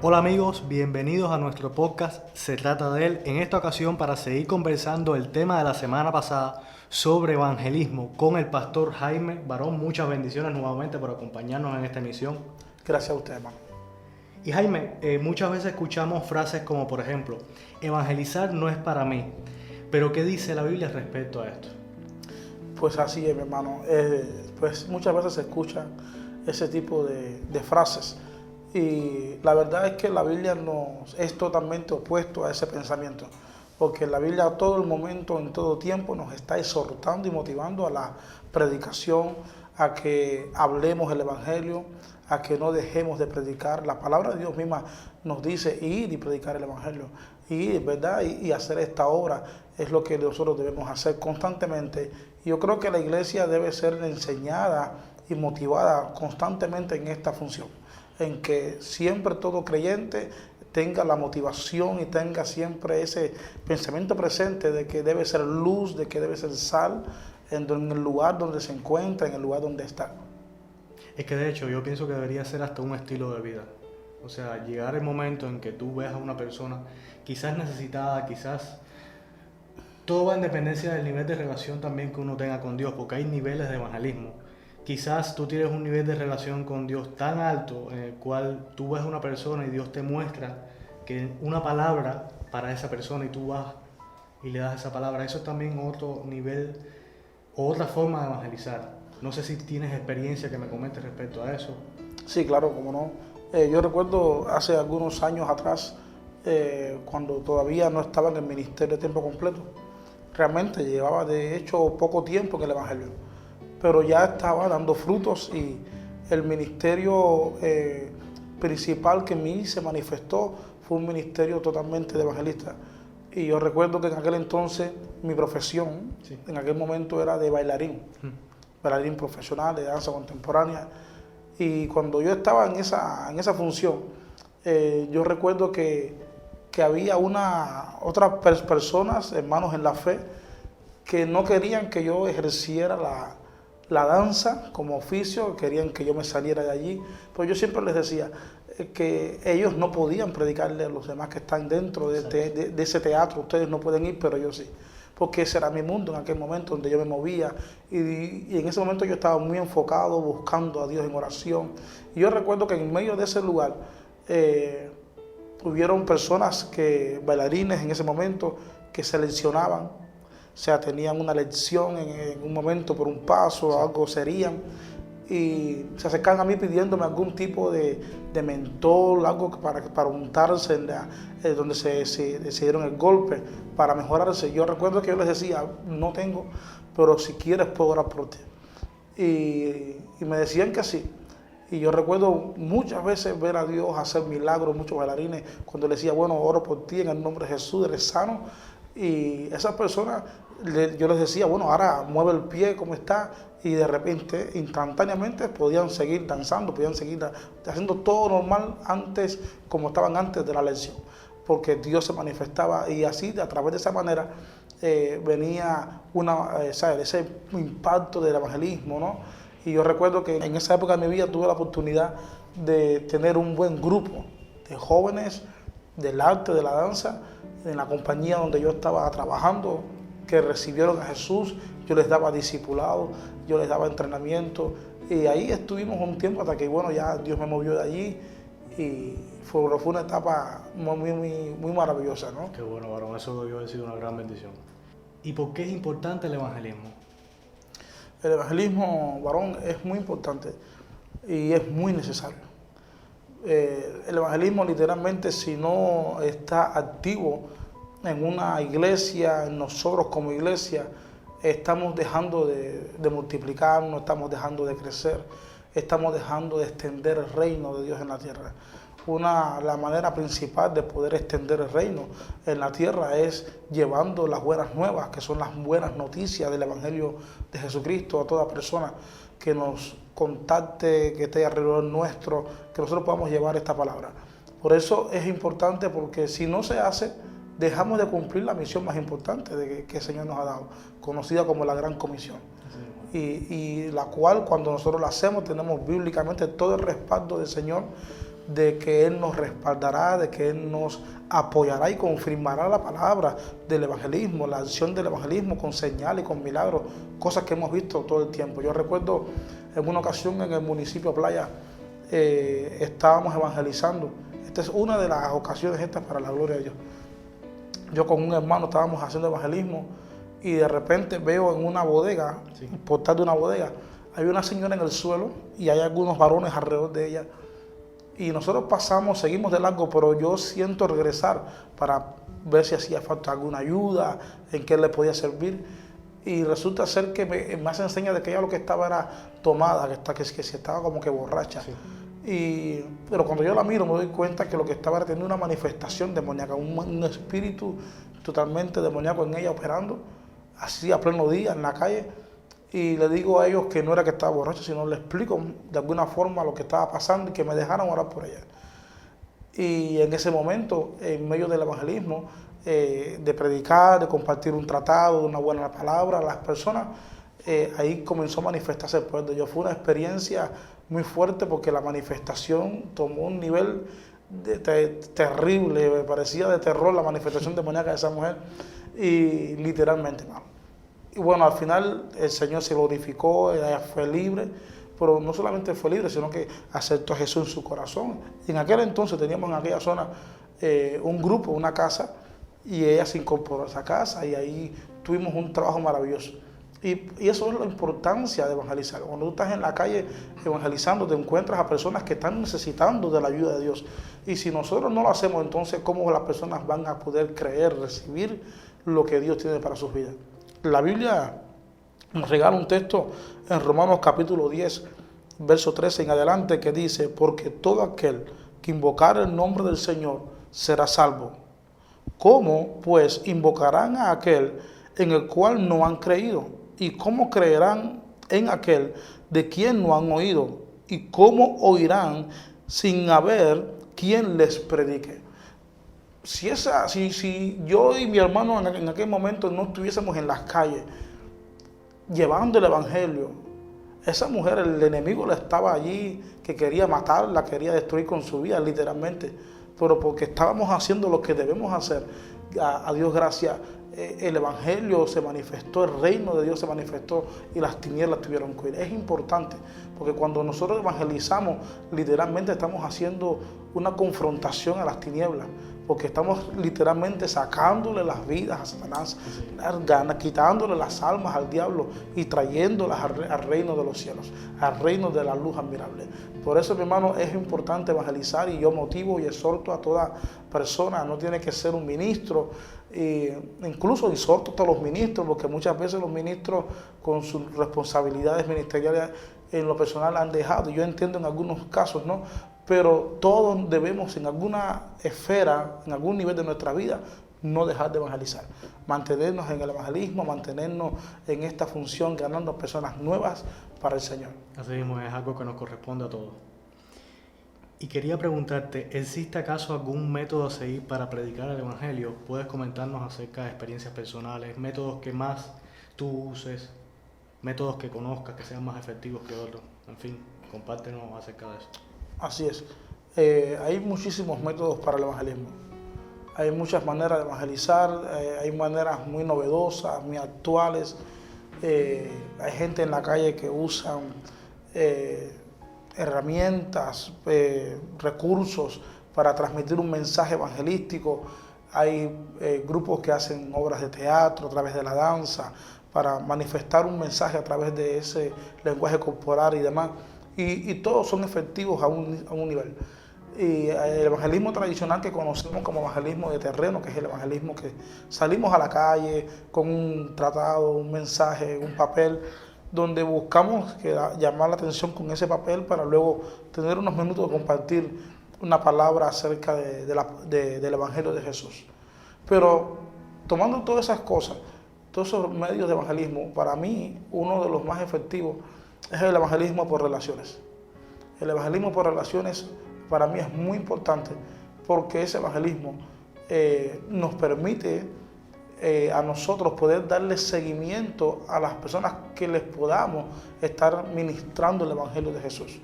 Hola amigos, bienvenidos a nuestro podcast Se trata de él. En esta ocasión para seguir conversando el tema de la semana pasada sobre evangelismo con el pastor Jaime Barón. Muchas bendiciones nuevamente por acompañarnos en esta emisión. Gracias a usted, hermano. Y Jaime, muchas veces escuchamos frases como por ejemplo, evangelizar no es para mí, pero ¿qué dice la Biblia respecto a esto? Pues así es, mi hermano. Pues muchas veces se escuchan ese tipo de frases. Y la verdad es que la Biblia es totalmente opuesto a ese pensamiento. Porque la Biblia a todo el momento, en todo tiempo, nos está exhortando y motivando a la predicación, a que hablemos el Evangelio, a que no dejemos de predicar. La palabra de Dios misma nos dice ir y predicar el Evangelio. Y, ¿verdad? Y hacer esta obra es lo que nosotros debemos hacer constantemente. Y yo creo que la iglesia debe ser enseñada y motivada constantemente en esta función, en que siempre todo creyente tenga la motivación y tenga siempre ese pensamiento presente de que debe ser luz, de que debe ser sal en el lugar donde se encuentra, en el lugar donde está. Es que de hecho yo pienso que debería ser hasta un estilo de vida. O sea, llegar el momento en que tú veas a una persona quizás necesitada, quizás todo va en dependencia del nivel de relación también que uno tenga con Dios, porque hay niveles de evangelismo. Quizás tú tienes un nivel de relación con Dios tan alto en el cual tú ves a una persona y Dios te muestra que una palabra para esa persona y tú vas y le das esa palabra. Eso es también otro nivel o otra forma de evangelizar. No sé si tienes experiencia que me comentes respecto a eso. Sí, claro, cómo no. Yo recuerdo hace algunos años atrás, cuando todavía no estaba en el ministerio de tiempo completo. Realmente llevaba de hecho poco tiempo en el Evangelio, pero ya estaba dando frutos y el ministerio principal que en mí se manifestó fue un ministerio totalmente de evangelista. Y yo recuerdo que en aquel entonces mi profesión, sí, en aquel momento era de bailarín, bailarín profesional de danza contemporánea. Y cuando yo estaba en esa función, yo recuerdo que había otras personas, hermanos en la fe, que no querían que yo ejerciera la danza como oficio, querían que yo me saliera de allí. Pero yo siempre les decía que ellos no podían predicarle a los demás que están dentro de ese teatro. Ustedes no pueden ir, pero yo sí. Porque ese era mi mundo en aquel momento donde yo me movía. Y en ese momento yo estaba muy enfocado, buscando a Dios en oración. Y yo recuerdo que en medio de ese lugar hubieron personas, bailarines en ese momento, que se lesionaban. O sea, tenían una lección en un momento por un paso, sí, algo serían, y se acercaban a mí pidiéndome algún tipo de mentol, algo para untarse donde se dieron el golpe, para mejorarse. Yo recuerdo que yo les decía, no tengo, pero si quieres puedo orar por ti. Y me decían que sí. Y yo recuerdo muchas veces ver a Dios hacer milagros, muchos bailarines, cuando le decía, bueno, oro por ti en el nombre de Jesús, eres sano. Y esas personas, yo les decía, bueno, ahora mueve el pie, ¿cómo está? Y de repente, instantáneamente, podían seguir danzando, podían seguir haciendo todo normal antes, como estaban antes de la lección. Porque Dios se manifestaba y así, a través de esa manera, venía ese impacto del evangelismo, ¿no? Y yo recuerdo que en esa época de mi vida tuve la oportunidad de tener un buen grupo de jóvenes del arte, de la danza, en la compañía donde yo estaba trabajando, que recibieron a Jesús. Yo les daba discipulado, yo les daba entrenamiento, y ahí estuvimos un tiempo hasta que, bueno, ya Dios me movió de allí, y fue una etapa muy maravillosa, ¿no? Qué bueno, varón, eso debió haber sido una gran bendición. ¿Y por qué es importante el evangelismo? El evangelismo, varón, es muy importante y es muy necesario. El evangelismo literalmente, si no está activo en una iglesia, en nosotros como iglesia, estamos dejando de multiplicarnos, estamos dejando de crecer, estamos dejando de extender el reino de Dios en la tierra. La manera principal de poder extender el reino en la tierra es llevando las buenas nuevas, que son las buenas noticias del Evangelio de Jesucristo a toda persona que nos contacte, que esté alrededor nuestro, que nosotros podamos llevar esta palabra. Por eso es importante, porque si no se hace, dejamos de cumplir la misión más importante que el Señor nos ha dado, conocida como la Gran Comisión. Y la cual, cuando nosotros la hacemos, tenemos bíblicamente todo el respaldo del Señor de que Él nos respaldará, de que Él nos apoyará y confirmará la palabra del evangelismo, la acción del evangelismo con señales y con milagros, cosas que hemos visto todo el tiempo. Yo recuerdo en una ocasión en el municipio Playa, estábamos evangelizando. Esta es una de las ocasiones estas para la gloria de Dios. Yo con un hermano estábamos haciendo evangelismo y de repente veo en una bodega, el portal de una bodega, hay una señora en el suelo y hay algunos varones alrededor de ella. Y nosotros pasamos, seguimos de largo, pero yo siento regresar para ver si hacía falta alguna ayuda, en qué le podía servir. Y resulta ser que me hace señas de que ella lo que estaba era tomada, que se estaba como que borracha. Sí. Pero cuando yo la miro me doy cuenta que lo que estaba era teniendo una manifestación demoníaca, un espíritu totalmente demoníaco en ella operando, así a pleno día en la calle. Y le digo a ellos que no era que estaba borracho, sino le explico de alguna forma lo que estaba pasando y que me dejaran orar por ella. Y en ese momento, en medio del evangelismo, de predicar, de compartir un tratado, una buena palabra a las personas, ahí comenzó a manifestarse el poder de Dios. Fue una experiencia muy fuerte porque la manifestación tomó un nivel terrible, me parecía de terror la manifestación demoníaca de esa mujer, y literalmente, hermano. Y bueno, al final el Señor se glorificó, ella fue libre, pero no solamente fue libre, sino que aceptó a Jesús en su corazón. Y en aquel entonces teníamos en aquella zona un grupo, una casa, y ella se incorporó a esa casa y ahí tuvimos un trabajo maravilloso. Y eso es la importancia de evangelizar. Cuando tú estás en la calle evangelizando, te encuentras a personas que están necesitando de la ayuda de Dios. Y si nosotros no lo hacemos, entonces ¿cómo las personas van a poder creer, recibir lo que Dios tiene para sus vidas? La Biblia nos regala un texto en Romanos capítulo 10, verso 13 en adelante, que dice: porque todo aquel que invocar el nombre del Señor será salvo. ¿Cómo, pues, invocarán a aquel en el cual no han creído? ¿Y cómo creerán en aquel de quien no han oído? ¿Y cómo oirán sin haber quien les predique? Si yo y mi hermano en aquel momento no estuviésemos en las calles llevando el evangelio, esa mujer, el enemigo la estaba allí, que quería matarla, quería destruir con su vida, literalmente, pero porque estábamos haciendo lo que debemos hacer, a Dios gracias, el evangelio se manifestó, el reino de Dios se manifestó y las tinieblas tuvieron que huir. Es importante, porque cuando nosotros evangelizamos, literalmente estamos haciendo una confrontación a las tinieblas, porque estamos literalmente sacándole las vidas a Satanás, quitándole las almas al diablo y trayéndolas al reino de los cielos, al reino de la luz admirable. Por eso, mi hermano, es importante evangelizar, y yo motivo y exhorto a toda persona. No tiene que ser un ministro, incluso exhorto a todos los ministros, porque muchas veces los ministros con sus responsabilidades ministeriales en lo personal han dejado. Yo entiendo en algunos casos, ¿no? Pero todos debemos en alguna esfera, en algún nivel de nuestra vida, no dejar de evangelizar. Mantenernos en el evangelismo, mantenernos en esta función, ganando personas nuevas para el Señor. Así mismo, es algo que nos corresponde a todos. Y quería preguntarte, ¿existe acaso algún método a seguir para predicar el evangelio? ¿Puedes comentarnos acerca de experiencias personales, métodos que más tú uses, métodos que conozcas que sean más efectivos que otros? En fin, compártenos acerca de eso. Así es. Hay muchísimos métodos para el evangelismo. Hay muchas maneras de evangelizar, hay maneras muy novedosas, muy actuales. Hay gente en la calle que usan herramientas, recursos para transmitir un mensaje evangelístico. Hay grupos que hacen obras de teatro a través de la danza para manifestar un mensaje a través de ese lenguaje corporal y demás. Y todos son efectivos a un nivel. Y el evangelismo tradicional que conocemos como evangelismo de terreno, que es el evangelismo que salimos a la calle con un tratado, un mensaje, un papel, donde buscamos llamar la atención con ese papel para luego tener unos minutos de compartir una palabra acerca del evangelio de Jesús. Pero tomando todas esas cosas, todos esos medios de evangelismo, para mí uno de los más efectivos es el evangelismo por relaciones. El evangelismo por relaciones para mí es muy importante, porque ese evangelismo nos permite a nosotros poder darle seguimiento a las personas que les podamos estar ministrando el evangelio de Jesús.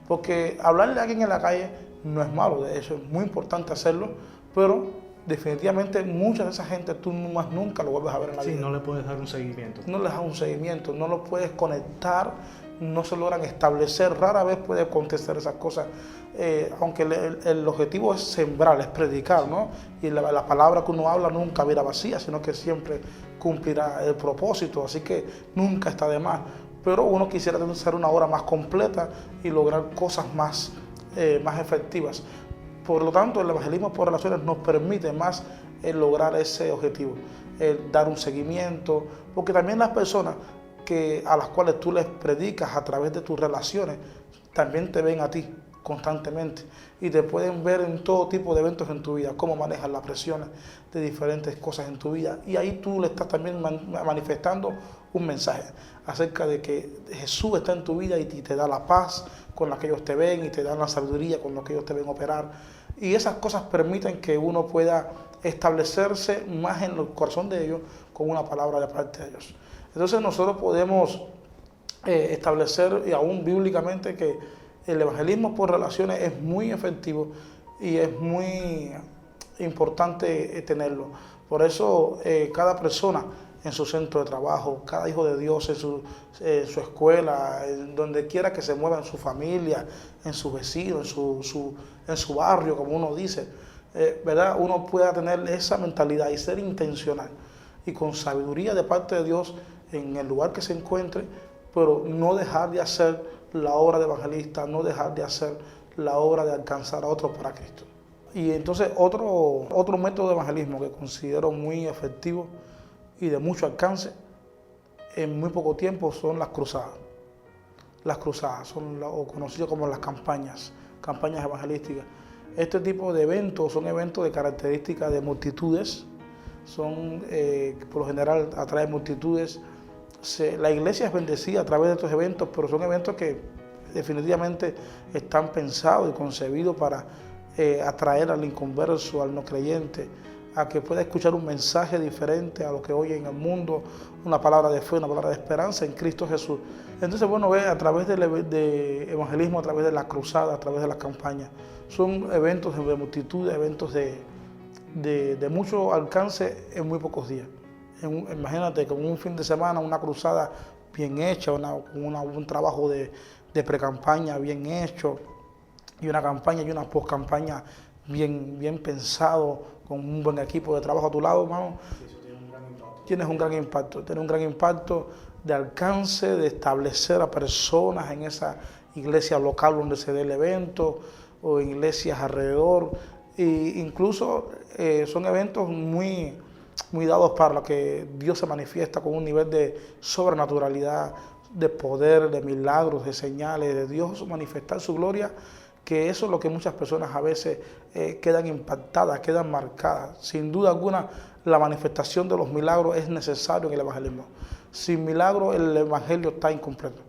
Porque hablarle a alguien en la calle no es malo, de hecho es muy importante hacerlo, pero definitivamente mucha de esa gente tú más nunca lo vuelves a ver en la Sí, vida. no le puedes dar un seguimiento. No les das un seguimiento, no lo puedes conectar, no se logran establecer, rara vez puede contestar esas cosas, aunque el objetivo es sembrar, es predicar, ¿no? Y la palabra que uno habla nunca irá vacía, sino que siempre cumplirá el propósito, así que nunca está de más. Pero uno quisiera hacer una obra más completa y lograr cosas más efectivas. Por lo tanto, el evangelismo por relaciones nos permite más lograr ese objetivo, dar un seguimiento, porque también las personas a las cuales tú les predicas a través de tus relaciones, también te ven a ti constantemente y te pueden ver en todo tipo de eventos en tu vida, cómo manejas las presiones de diferentes cosas en tu vida, y ahí tú le estás también manifestando un mensaje acerca de que Jesús está en tu vida y te da la paz con la que ellos te ven y te dan la sabiduría con la que ellos te ven operar, y esas cosas permiten que uno pueda establecerse más en el corazón de ellos con una palabra de parte de ellos. Entonces nosotros podemos establecer, y aún bíblicamente, que el evangelismo por relaciones es muy efectivo y es muy importante tenerlo. Por eso cada persona en su centro de trabajo, cada hijo de Dios en su escuela, en donde quiera que se mueva, en su familia, en su vecino, en su barrio, como uno dice, ¿verdad? Uno pueda tener esa mentalidad y ser intencional y con sabiduría de parte de Dios en el lugar que se encuentre, pero no dejar de hacer la obra de evangelista, no dejar de hacer la obra de alcanzar a otros para Cristo. Y entonces otro método de evangelismo que considero muy efectivo y de mucho alcance en muy poco tiempo son las cruzadas. Las cruzadas son conocidas como las campañas evangelísticas. Este tipo de eventos son eventos de características de multitudes, por lo general atraen multitudes. La iglesia es bendecida a través de estos eventos, pero son eventos que definitivamente están pensados y concebidos para atraer al inconverso, al no creyente, a que pueda escuchar un mensaje diferente a lo que oye en el mundo, una palabra de fe, una palabra de esperanza en Cristo Jesús. Entonces, bueno, a través del evangelismo, a través de la cruzada, a través de las campañas, son eventos de multitud, eventos de mucho alcance en muy pocos días. Imagínate, con un fin de semana, una cruzada bien hecha, un trabajo de pre-campaña bien hecho, y una campaña y una post-campaña bien pensado, con un buen equipo de trabajo a tu lado, hermano. Eso tiene un gran impacto. Tienes un gran impacto de alcance, de establecer a personas en esa iglesia local donde se dé el evento, o en iglesias alrededor, e incluso son eventos muy dados para que Dios se manifiesta con un nivel de sobrenaturalidad, de poder, de milagros, de señales, de Dios manifestar su gloria, que eso es lo que muchas personas a veces quedan impactadas, quedan marcadas. Sin duda alguna, la manifestación de los milagros es necesario en el evangelismo. Sin milagro, el evangelio está incompleto.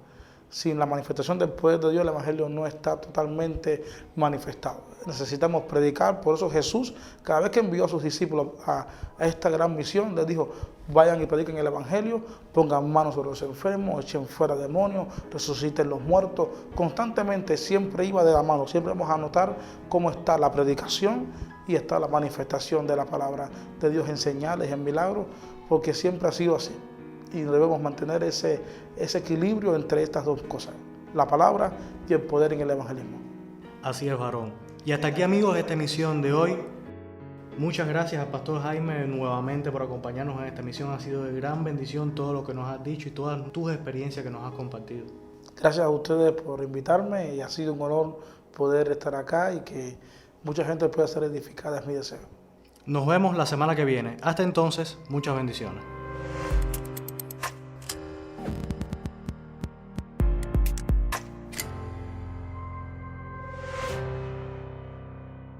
Sin la manifestación del poder de Dios, el evangelio no está totalmente manifestado. Necesitamos predicar, por eso Jesús, cada vez que envió a sus discípulos a esta gran misión, les dijo: vayan y prediquen el evangelio, pongan manos sobre los enfermos, echen fuera demonios, resuciten los muertos. Constantemente siempre iba de la mano. Siempre vamos a notar cómo está la predicación y está la manifestación de la palabra de Dios en señales, en milagros, porque siempre ha sido así. Y debemos mantener ese equilibrio entre estas dos cosas, la palabra y el poder en el evangelismo. Así es, varón. Y hasta aquí, amigos, esta emisión de hoy. Muchas gracias al Pastor Jaime nuevamente por acompañarnos en esta emisión. Ha sido de gran bendición todo lo que nos has dicho y todas tus experiencias que nos has compartido. Gracias a ustedes por invitarme, y ha sido un honor poder estar acá y que mucha gente pueda ser edificada, es mi deseo. Nos vemos la semana que viene. Hasta entonces, muchas bendiciones.